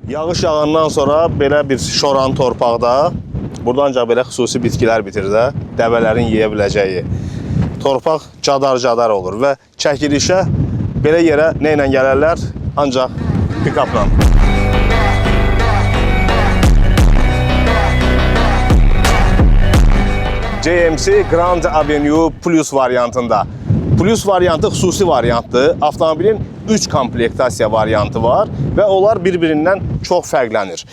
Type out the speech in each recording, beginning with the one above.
Yağış yağandan sonra belə bir şoran torpaqda, burada ancaq belə xüsusi bitkilər bitir də, dəvələrin yeyə biləcəyi. Torpaq cadar-cadar olur və çəkilişə belə yerə nə ilə gələrlər? Ancaq pikapla. GMC Grand Avenue Plus variantında. Plus variantı xüsusi variantdır. Avtomobilin 3 komplektasiya variantı var və onlar bir-birindən çox fərqlənir.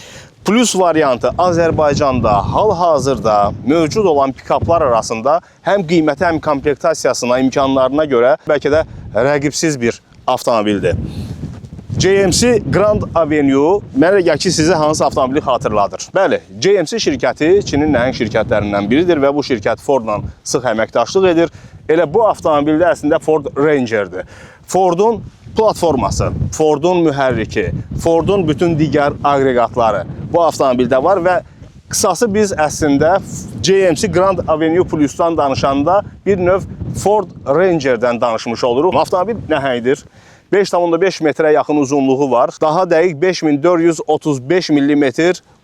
Plus variantı Azərbaycanda hal-hazırda mövcud olan pikaplar arasında həm qiyməti, həm komplektasiyasına, imkanlarına görə bəlkə də rəqibsiz bir avtomobildir. GMC Grand Avenue mənə gəl ki, sizə hansı avtomobili xatırladır? Bəli, GMC şirkəti Çinin nəhəng şirkətlərindən biridir və bu şirkət Fordla sıx əməkdaşlıq edir. Elə bu avtomobildə əslində Ford Ranger'dir. Fordun platforması, Fordun mühərriki, Fordun bütün digər aqreqatları bu avtomobildə var və qısası biz əslində GMC Grand Avenue Plus-dan danışanda bir növ Ford Ranger'dən danışmış oluruq. Avtomobil nəhəngdir. 5,5 metrə yaxın uzunluğu var. Daha dəqiq 5435 mm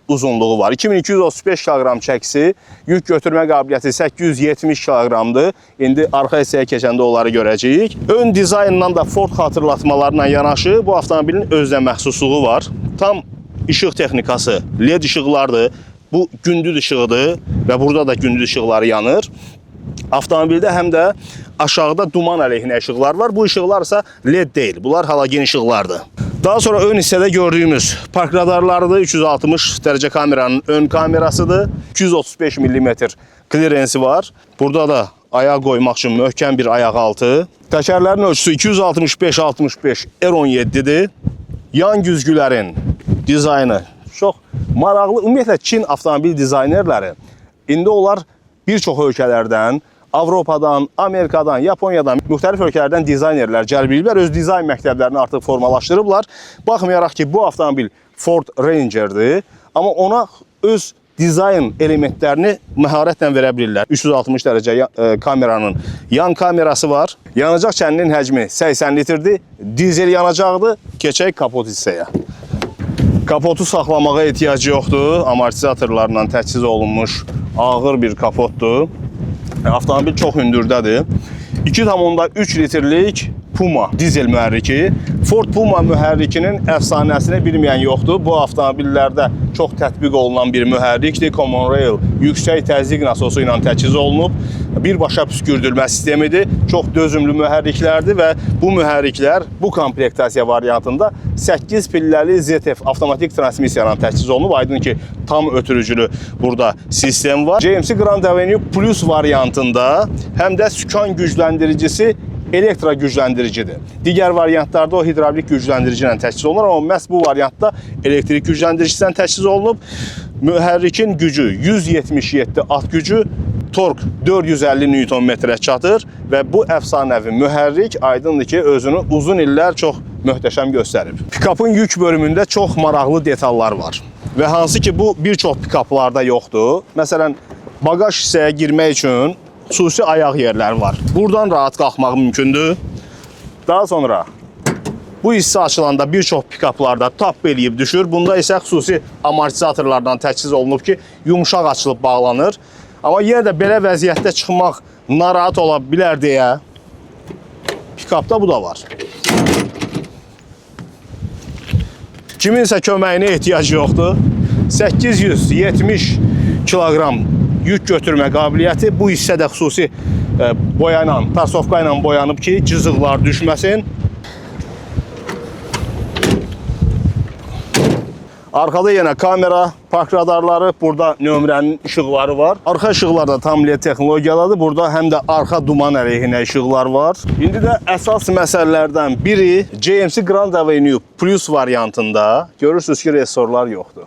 uzunluğu var. 2235 kilogram çəkisi, yük götürmə qabiliyyəti 870 kiloqramdır. İndi arxa hissəyə keçəndə onları görəcəyik. Ön dizaynından da Ford xatırlatmalarına yanaşı bu avtomobilin özünə məxsusluğu var. Tam işıq texnikası LED işıqlardır. Bu gündüz işığıdır və burada da gündüz işıqları yanır. Avtomobildə həm də aşağıda duman əleyhinə işıqlar var. Bu işıqlar isə LED deyil. Bunlar halogen işıqlardır. Daha sonra ön hissədə gördüyümüz park radarlarıdır. 360 dərəcə kameranın ön kamerasıdır. 235 mm klirensi var. Burada da ayaq qoymaq üçün möhkəm bir ayaq altı. Təkərlərin ölçüsü 265-65 R17-dir. Yan güzgülərin dizaynı çox maraqlı. Ümumiyyətlə Çin avtomobil dizaynerləri indi onlar bir çox ölkələrdən, Avropadan, Amerikadan, Yaponiyadan, müxtəlif ölkələrdən dizaynerlər cəlb ediblər. Öz dizayn məktəblərini artıq formalaşdırıblar. Baxmayaraq ki, bu avtomobil Ford Ranger'dir, amma ona öz dizayn elementlərini məharətlə verə bilirlər. 360 dərəcə kameranın yan kamerası var. Yanacaq çəninin həcmi 80 litrdir. Dizel yanacaqdır. Keçək kapot hissəyə. Kapotu saxlamağa ehtiyacı yoxdur. Amortizatorlarla təchiz olunmuş ağır bir kapotdur. Avtomobil çox hündürdədir. 2,3 litrlik Puma dizel mühərriki. Ford Puma mühərrikinin əfsanəsini bilməyən yoxdur. Bu avtomobillərdə çox tətbiq olunan bir mühərrikdir. Common Rail yüksək təzyiq nasosu ilə təchiz olunub. Birbaşa püskürdülmə sistemidir. Çox dözümlü mühərriklərdir və bu mühərriklər bu komplektasiya variantında 8 pilləli ZF avtomatik transmisiyadan təchiz olunub. Aydın ki, tam ötürücülü burada sistem var. GMC Grand Avenue Plus variantında həm də sükan gücləndiricisi elektro gücləndiricidir. Digər variantlarda o hidravlik gücləndirici ilə təchiz olunur, amma məhz bu variantda elektrik gücləndiricisindən təchiz olunub. Mühərrikin gücü 177 at gücü, tork 450 Nm çatır və bu əfsanəvi mühərrik aydındır ki, özünü uzun illər çox möhtəşəm göstərib. Pikapın yük bölümündə çox maraqlı detallar var və hansı ki, bu bir çox pikaplarda yoxdur. Məsələn, bagaj hissəyə girmək üçün xüsusi ayaq yerləri var. Buradan rahat qalxmaq mümkündür. Daha sonra bu hissə açılanda bir çox pikaplarda tap eləyib düşür. Bunda isə xüsusi amortizatorlardan təchiz olunub ki, yumşaq açılıb bağlanır. Amma yenə də belə vəziyyətdə çıxmaq narahat ola bilər deyə pikapda bu da var. Kiminsə köməyinə ehtiyacı yoxdur. 870 kiloqram yük götürmə qabiliyyəti. Bu hissə də xüsusi boya ilə, tarsovka ilə boyanıb ki, cızıqlar düşməsin. Arkada yenə kamera, park radarları, burada nömrənin işıqları var. Arxa işıqlar da tam LED texnologiyadadır. Burada həm də arxa duman əleyhinə işıqlar var. İndi də əsas məsələlərdən biri GMC Grand Avenue Plus variantında görürsünüz ki, resorlar yoxdur.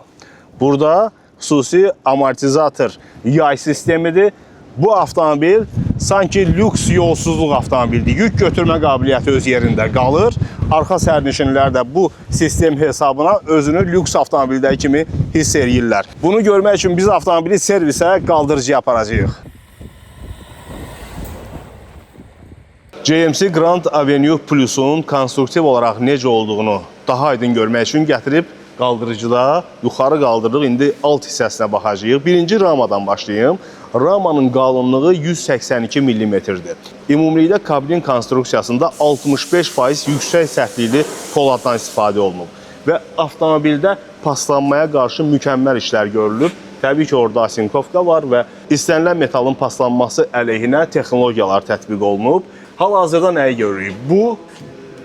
Burada xüsusi amortizator yay sistemidir. Bu avtomobil sanki lüks yolsuzluq avtomobildir. Yük götürmə qabiliyyəti öz yerində qalır. Arxa sərnişinlər də bu sistem hesabına özünü lüks avtomobildəki kimi hiss edirlər. Bunu görmək üçün biz avtomobili servisə qaldırıcıya aparacağıq. GMC Grand Avenue Plus-un konstruktiv olaraq necə olduğunu daha aydın görmək üçün gətirib qaldırıcıda yuxarı qaldırırıq. İndi alt hissəsinə baxacağıq. Birinci ramadan başlayayım. Ramanın qalınlığı 182 mm-dir. Ümumilikdə kabin konstruksiyasında 65% yüksək sərtlikli poladdan istifadə olunub və avtomobildə paslanmaya qarşı mükəmməl işlər görülüb. Təbii ki, orada asinkovka var və istənilən metalın paslanması əleyhinə texnologiyalar tətbiq olunub. Hal-hazırda nəyi görürük? Bu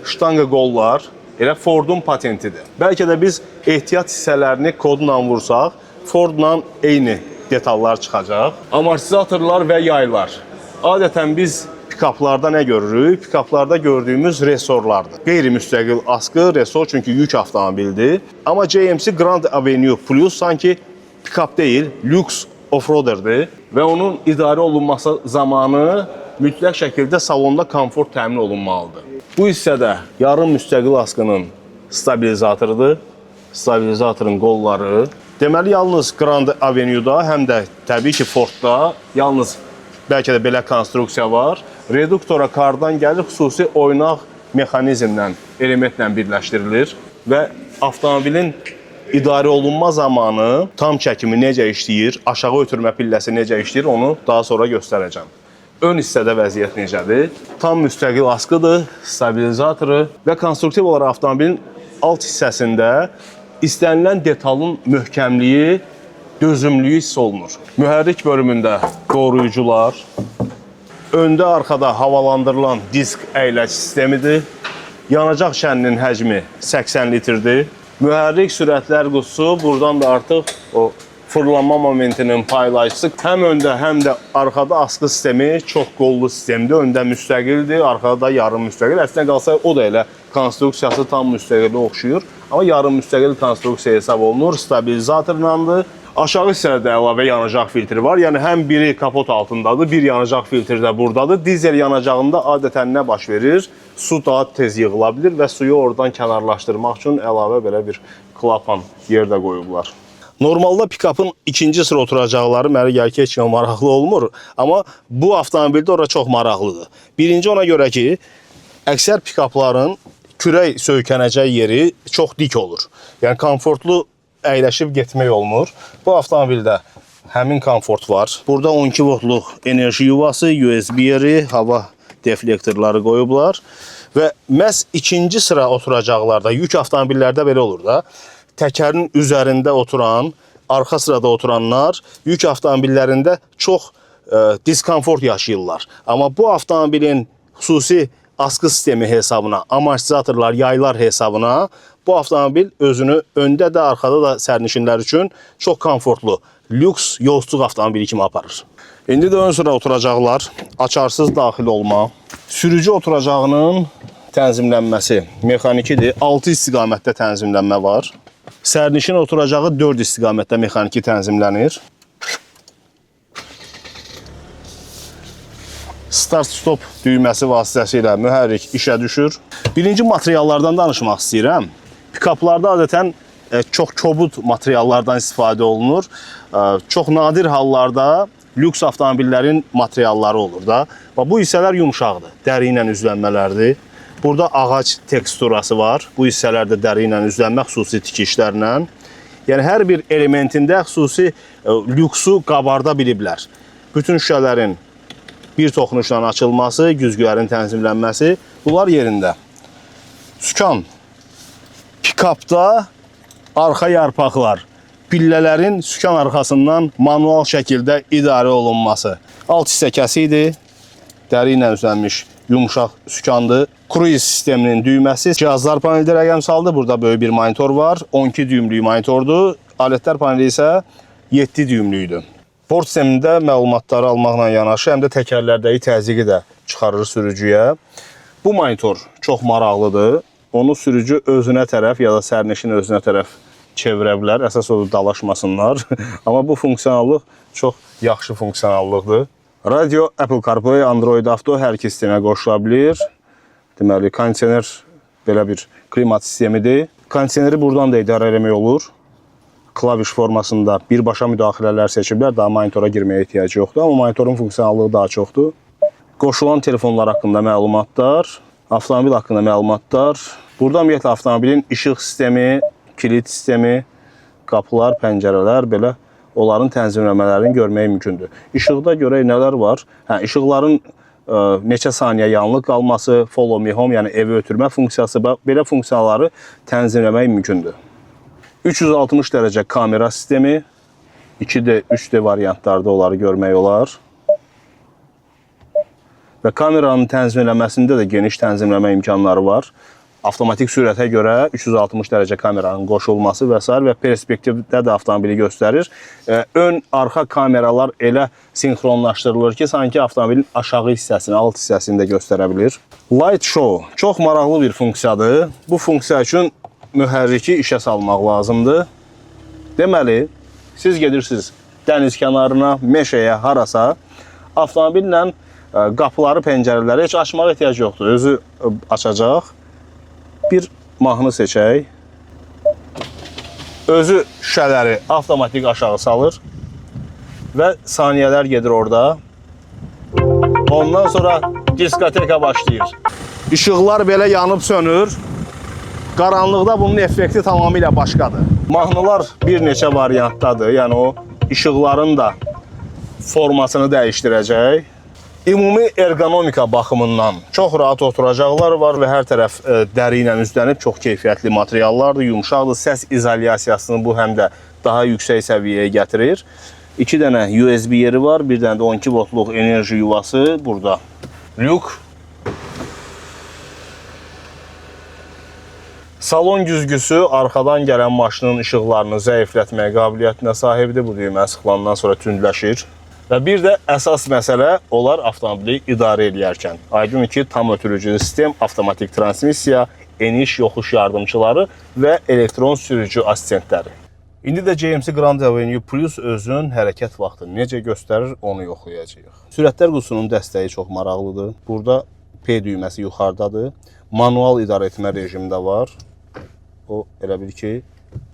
ştanga qollar elə Ford'un patentidir. Bəlkə də biz ehtiyat hissələrini kodla vursaq, Ford'la eyni detallar çıxacaq. Amortizatorlar və yaylar. Adətən biz pikaplarda nə görürük? Pikaplarda gördüyümüz resorlardır. Qeyri-müstəqil askı resor çünki yük avtomobildir. Amma GMC Grand Avenue Plus sanki pikap deyil, lüks offroaderdir və onun idarə olunması zamanı mütləq şəkildə salonda komfort təmin olunmalıdır. Bu hissədə yarım müstəqil askının stabilizatorudur. Stabilizatorun qolları. Deməli, yalnız Grand Avenue'da, həm də təbii ki, Ford'da yalnız bəlkə də belə konstruksiya var. Reduktora kardan gəlir, xüsusi oynaq mexanizmlə, elementlə birləşdirilir və avtomobilin idarə olunma zamanı tam çəkimi necə işləyir, aşağı ötürmə pilləsi necə işləyir, onu daha sonra göstərəcəm. Ön hissədə vəziyyət necədir? Tam müstəqil askıdır, stabilizatoru və konstruktiv olaraq avtomobilin alt hissəsində istənilən detalın möhkəmliyi, dözümlüyü hiss olunur. Mühərrik bölümündə qoruyucular, öndə, arxada havalandırılan disk əyləc sistemidir. Yanacaq şəninin həcmi 80 litrdir. Mühərrik sürətlər qutusu, buradan da artıq o fırlanma momentinin paylayıcısı həm öndə, həm də arxada askı sistemi çox qollu sistemdir. Öndə müstəqildir, arxada da yarım müstəqil. Əslində qalsa o da elə konstruksiyası tam müstəqilə oxşuyur. Amma yarım müstəqil konstruksiya hesab olunur, stabilizatorlandır. Aşağı hissədə əlavə yanacaq filtri var. Yəni həm biri kapot altındadır, bir yanacaq filtri də buradadır. Dizel yanacağında adətən nə baş verir? Su daha tez yığıla bilir və suyu oradan kənarlaşdırmaq üçün əlavə belə bir klapan yerdə qoyublar. Normalda pikapın ikinci sıra oturacaqları mənə gəlir ki, heç kimə maraqlı olmur. Amma bu avtomobildə ora çox maraqlıdır. Birinci ona görə ki, əksər pikapların kürək söykənəcək yeri çox dik olur. Yəni komfortlu əyləşib getmək olmur. Bu avtomobildə həmin komfort var. Burada 12 voltluq enerji yuvası, USB yeri, hava deflektorları qoyublar və məhz ikinci sıra oturacaqlarda, yük avtomobillərdə belə olur da, təkərin üzərində oturan, arxa sırada oturanlar yük avtomobillərində çox diskomfort yaşayırlar. Amma bu avtomobilin xüsusi askı sistemi hesabına, amortizatorlar, yaylar hesabına bu avtomobil özünü öndə də, arxada da sərnişinlər üçün çox komfortlu, lüks yolçuluq avtomobili kimi aparır. İndi də ön sıra oturacaqlar, açarsız daxil olma, sürücü oturacağının tənzimlənməsi mexanikidir. 6 istiqamətdə tənzimlənmə var. Sərnişin oturacağı 4 istiqamətdə mexaniki tənzimlənir. Start-stop düyməsi vasitəsilə mühərrik işə düşür. Birinci materiallardan danışmaq istəyirəm. Pikaplarda adətən çox kobud materiallardan istifadə olunur. Çox nadir hallarda lüks avtomobillərin materialları olur da. Bu hissələr yumşaqdır, dəri ilə üzlənmələrdir. Burada ağac teksturası var. Bu hissələrdə dəri ilə üzlənmə, xüsusi tikişlərlə. Yəni hər bir elementində xüsusi lüksu qabarda biliblər. Bütün şüşələrin bir toxunuşla açılması, güzgülərin tənzimlənməsi, bunlar yerində. Sükan. Pikapda arxa yarpaqlar, pillələrin sükan arxasından manual şəkildə idarə olunması. Alt hissə kəsidir, dəri ilə üzlənmiş yumşaq sükandır. Cruise sisteminin düyməsi, cihazlar paneldə rəqəmsaldır. Burada böyük bir monitor var, 12 düymlük monitordur. Alətlər paneli isə 7 düymlüydür. Port sistemində məlumatları almaqla yanaşı, həm də təkərlərdəki təzyiqi də çıxarır sürücüyə. Bu monitor çox maraqlıdır. Onu sürücü özünə tərəf ya da sərnişin özünə tərəf çevirə bilər. Əsas odur dalaşmasınlar. Amma bu funksiyonallıq çox yaxşı funksiyonallıqdır. Radio, Apple CarPlay, Android Auto hər iki sistemə qoşula bilir. Deməli, kondisioner belə bir klimat sistemidir. Kondisioneri buradan da idarə eləmək olur. Klaviş formasında birbaşa müdaxilələr seçiblər. Daha monitora girməyə ehtiyac yoxdur. Amma monitorun funksiyonallığı daha çoxdur. Qoşulan telefonlar haqqında məlumatlar, avtomobil haqqında məlumatlar. Burada ümumiyyətlə avtomobilin işıq sistemi, kilit sistemi, qapılar, pəncərələr belə onların tənzimləmələrini görmək mümkündür. İşıqda görək nələr var. İşıqların neçə saniyə yanlıq qalması, follow me home, yəni evi ötürmə funksiyası, belə funksiyaları tənzimləmək mümkündür. 360 dərəcə kamera sistemi, 2D, 3D variantlarda onları görmək olar. Və kameranın tənzimləməsində də geniş tənzimləmə imkanları var. Avtomatik sürətə görə 360 dərəcə kameranın qoşulması və s. və perspektivdə də avtomobili göstərir. Ön, arxa kameralar elə sinxronlaşdırılır ki, sanki avtomobilin aşağı hissəsini, alt hissəsini də göstərə bilir. Light Show çox maraqlı bir funksiyadır. Bu funksiya üçün mühərriki işə salmaq lazımdır. Deməli, siz gedirsiniz dəniz kənarına, meşəyə, harasa, avtomobillə qapıları, pəncərələri heç açmağa ehtiyac yoxdur. Özü açacaq. Bir mahnı seçək. Özü şüşələri avtomatik aşağı salır və saniyələr gedir orada. Ondan sonra diskoteka başlayır. İşıqlar belə yanıb sönür. Qaranlıqda bunun effekti tamamilə başqadır. Mahnılar bir neçə variantdadır. Yəni o işıqların da formasını dəyişdirəcək. Ümumi ergonomika baxımından çox rahat oturacaqlar var və hər tərəf dəri ilə üzdənib çox keyfiyyətli materiallardır, yumşaqdır. Səs izolyasiyasını bu həm də daha yüksək səviyyəyə gətirir. 2 dənə USB yeri var, bir dənə də 12 voltluq enerji yuvası burada. Lük. Salon güzgüsü arxadan gələn maşının işıqlarını zəiflətməyə qabiliyyətinə sahibdir. Bu düymə sıxılandan sonra tündləşir. Və bir də əsas məsələ, onlar avtomobili idarə edərkən. Aydın ki, tam ötürücü sistem, avtomatik transmissiya, eniş, yoxuş yardımçıları və elektron sürücü assistentləri. İndi də GMC Grand Avenue Plus özünün hərəkət vaxtını necə göstərir, onu yoxlayacağıq. Sürətlər qutusunun dəstəyi çox maraqlıdır. Burada P düyməsi yuxarıdadır. Manual idarə etmə rejimdə var. O elə bil ki,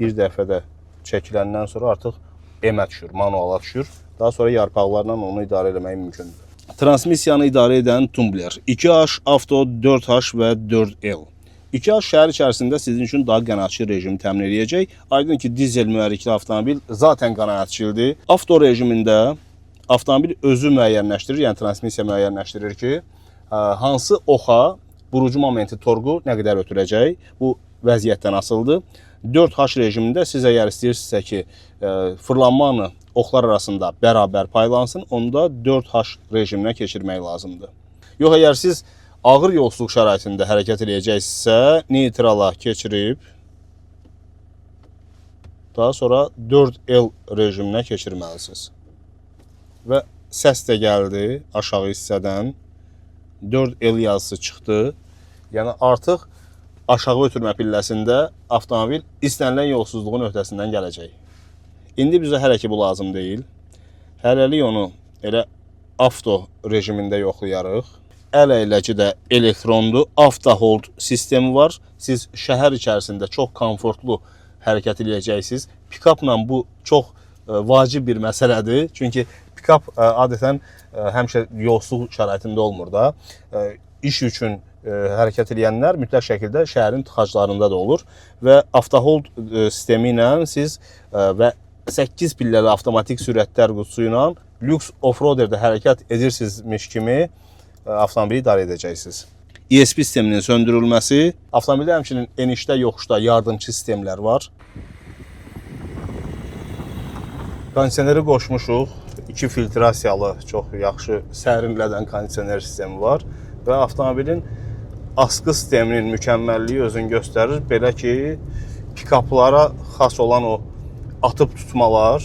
bir dəfədə çəkiləndən sonra artıq M-ə düşür, manuala düşür. Daha sonra yarpaqlarla onu idarə etmək mümkündür. Transmissiyanı idarə edən tumbler 2H, Avto 4H və 4L. 2H şəhər içərisində sizin üçün daha qənaətçil rejimi təmin edəcək. Aydın ki, dizel mühərrikli avtomobil zaten qənaətçildir. Avto rejimində avtomobil özü müəyyənləşdirir, yəni transmissiya müəyyənləşdirir ki, hansı oxa burucu momenti torqu nə qədər ötürəcək. Bu vəziyyətdən asılıdır. 4H rejimində siz əgər istəyirsinizsə ki, fırlanmanı oxlar arasında bərabər paylansın, onda 4H rejiminə keçirmək lazımdır. Yox, əgər siz ağır yolsuzluq şəraitində hərəkət edəcəksinizsə, neytrala keçirib, daha sonra 4L rejiminə keçirməlisiniz. Və səs də gəldi aşağı hissədən, 4L yazısı çıxdı. Yəni artıq aşağı ötürmə pilləsində avtomobil istənilən yolsuzluğun öhdəsindən gələcək. İndi bizə hələ ki bu lazım deyil. Hələlik onu elə avto rejimində yoxlayarıq. Əl əyləci də elektrondur. Avto hold sistemi var. Siz şəhər içərisində çox komfortlu hərəkət edəcəksiniz. Pikapla bu çox vacib bir məsələdir. Çünki pikap adətən həmişə yolsuzluq şəraitində olmur da. İş üçün hərəkət edənlər mütləq şəkildə şəhərin tıxaclarında da olur. Və avto hold sistemi ilə siz və 8 pilləli avtomatik sürətlər qutusu ilə lüks off-roaderdə hərəkət edirsinizmiş kimi avtomobili idarə edəcəksiniz. ESP sisteminin söndürülməsi, avtomobildə həmçinin enişdə, yoxuşda yardımçı sistemlər var. Kondisioneri qoşmuşuq. 2 filtrasiyalı, çox yaxşı sərinlədən kondisioner sistemi var. Və avtomobilin askı sisteminin mükəmməlliyi özünü göstərir. Belə ki, pikaplara xas olan o atıb tutmalar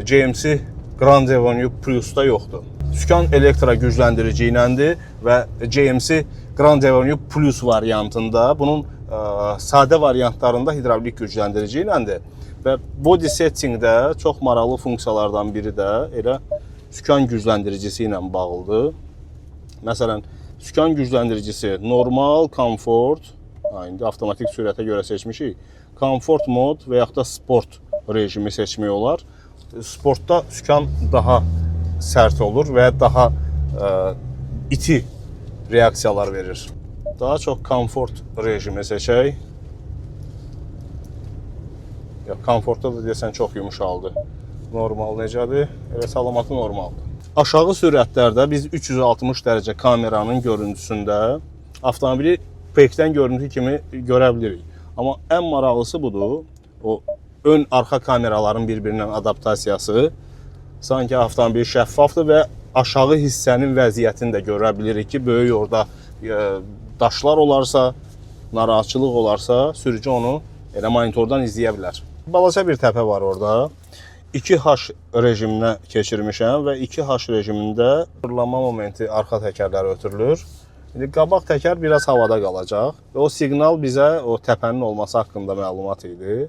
GMC Grand Avenue Plus-da yoxdur. Sükan elektro gücləndirici iləndir və GMC Grand Avenue Plus variantında, bunun sadə variantlarında hidravlik gücləndirici iləndir. Və body settingdə çox maraqlı funksiyalardan biri də elə sükan gücləndiricisi ilə bağlıdır. Məsələn, sükan gücləndiricisi normal, komfort, indi avtomatik sürətə görə seçmişik. Komfort mod və yaxud da sport rejimi seçmək olar. Sportda sükan daha sərt olur və daha iti reaksiyalar verir. Daha çox komfort rejimi seçək. Ya, komfortda da desən çox yumşaldı. Normal necədir? Elə salamatı normaldır. Aşağı sürətlərdə biz 360 dərəcə kameranın görüntüsündə avtomobili pekdən görüntü kimi görə bilirik. Amma ən maraqlısı budur. O ön-arxa kameraların bir-birindən adaptasiyası. Sanki avtomobil şəffafdır və aşağı hissənin vəziyyətini də görə bilirik ki, böyük orada daşlar olarsa, narahatçılıq olarsa, sürücü onu elə monitordan izləyə bilər. Balaca bir təpə var orada. 2H rejiminə keçirmişəm və 2H rejimində fırlanma momenti arxa təkərləri ötürülür. İndi qabaq təkər biraz havada qalacaq və o siqnal bizə o təpənin olması haqqında məlumat idi.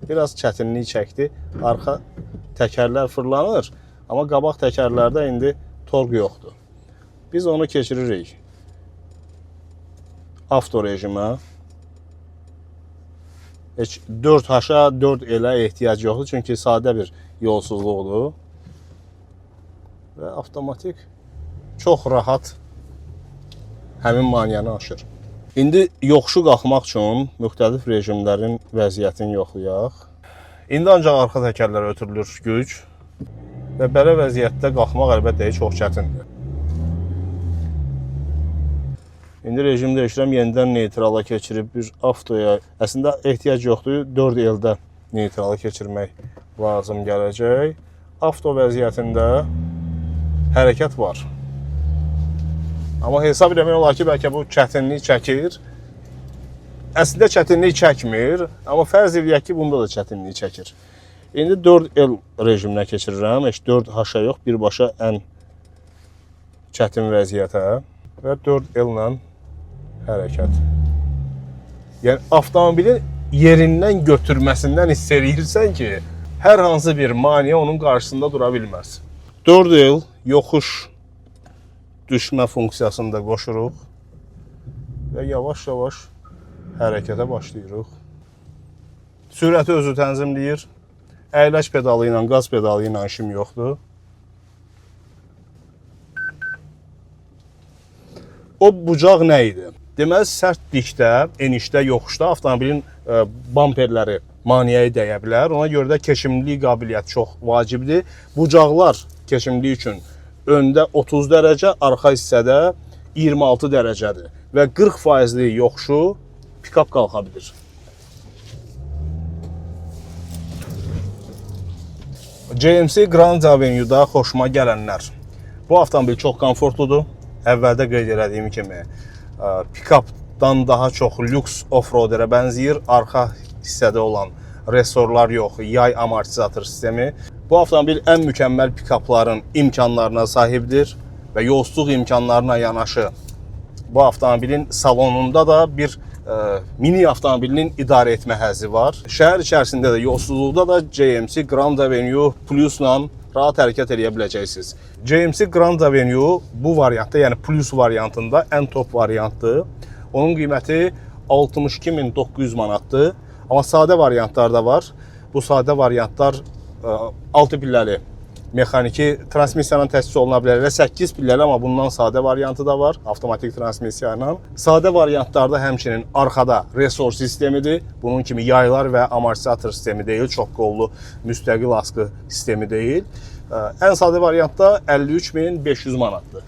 Biraz çətinlik çəkdi. Arxa təkərlər fırlanır, amma qabaq təkərlərdə indi torq yoxdur. Biz onu keçiririk avto rejimə. Heç 4H-a 4L-ə ehtiyac yoxdur, çünki sadə bir yolsuzluqdur. Və avtomatik çox rahat həmin maniyanı aşır. İndi yoxuşu qalxmaq üçün müxtəlif rejimlərin vəziyyətini yoxlayaq. İndi ancaq arxa təkərlər ötürülür güc və belə vəziyyətdə qalxmaq əlbəttə çox çətindir. İndi rejim dəyişirəm, yenidən neytrala keçirib bir avtoya. Əslində ehtiyac yoxdur, 4L-də neytrala keçirmək lazım gələcək. Avto vəziyyətində hərəkət var. Amma hesab eləmək olar ki, bəlkə bu çətinlik çəkir. Əslində çətinlik çəkmir, amma fərz edək ki, bunda da çətinlik çəkir. İndi 4L rejiminə keçirirəm. Heç 4H-a yox, birbaşa ən çətin vəziyyətə və 4L-lə hərəkət. Yəni, avtomobilin yerindən götürməsindən hiss edirsən ki, hər hansı bir maniyə onun qarşısında dura bilməz. 4L yoxuş düşmə funksiyasını da qoşuruq və yavaş-yavaş hərəkətə başlayırıq. Sürəti özü tənzimləyir. Əyləc pedalı ilə, qaz pedalı ilə işim yoxdur. O bucaq nə idi? Deməli, sərtlikdə, enişdə, yoxuşda avtomobilin bamperləri maneəyə dəyə bilər. Ona görə də keçimlilik qabiliyyəti çox vacibdir. Bucaqlar keçimliyi üçün öndə 30 dərəcə, arxa hissədə 26 dərəcədir. Və 40%lik yoxuşu pikap qalxa bilir. GMC Grand Avenue'da xoşuma gələnlər. Bu avtomobil çox komfortludur. Əvvəldə qeyd elədiyim kimi pikapdan daha çox lüks off-roaderə bənzəyir. Arxa hissədə olan resorlar yox, yay amortizator sistemi. Bu avtomobil ən mükəmməl pikapların imkanlarına sahibdir və yolsuzluq imkanlarına yanaşı bu avtomobilin salonunda da bir mini avtomobilinin idarə etmə həzzi var. Şəhər içərisində də yolsuzluqda da GMC Grand Avenue Plus-la rahat hərəkət edə biləcəksiniz. GMC Grand Avenue bu variantda, yəni Plus variantında ən top variantdır. Onun qiyməti 62.900 manatdır. Amma sadə variantlar da var. Bu sadə variantlar 6 pilləli mexaniki transmisiyanın təsis oluna bilər və 8 pilləli, amma bundan sadə variantı da var, avtomatik transmisiya ilə. Sadə variantlarda həmçinin arxada resor sistemidir. Bunun kimi yaylar və amortizator sistemi deyil, çox qollu müstəqil askı sistemi deyil. Ən sadə variantda 53.500 manatdır.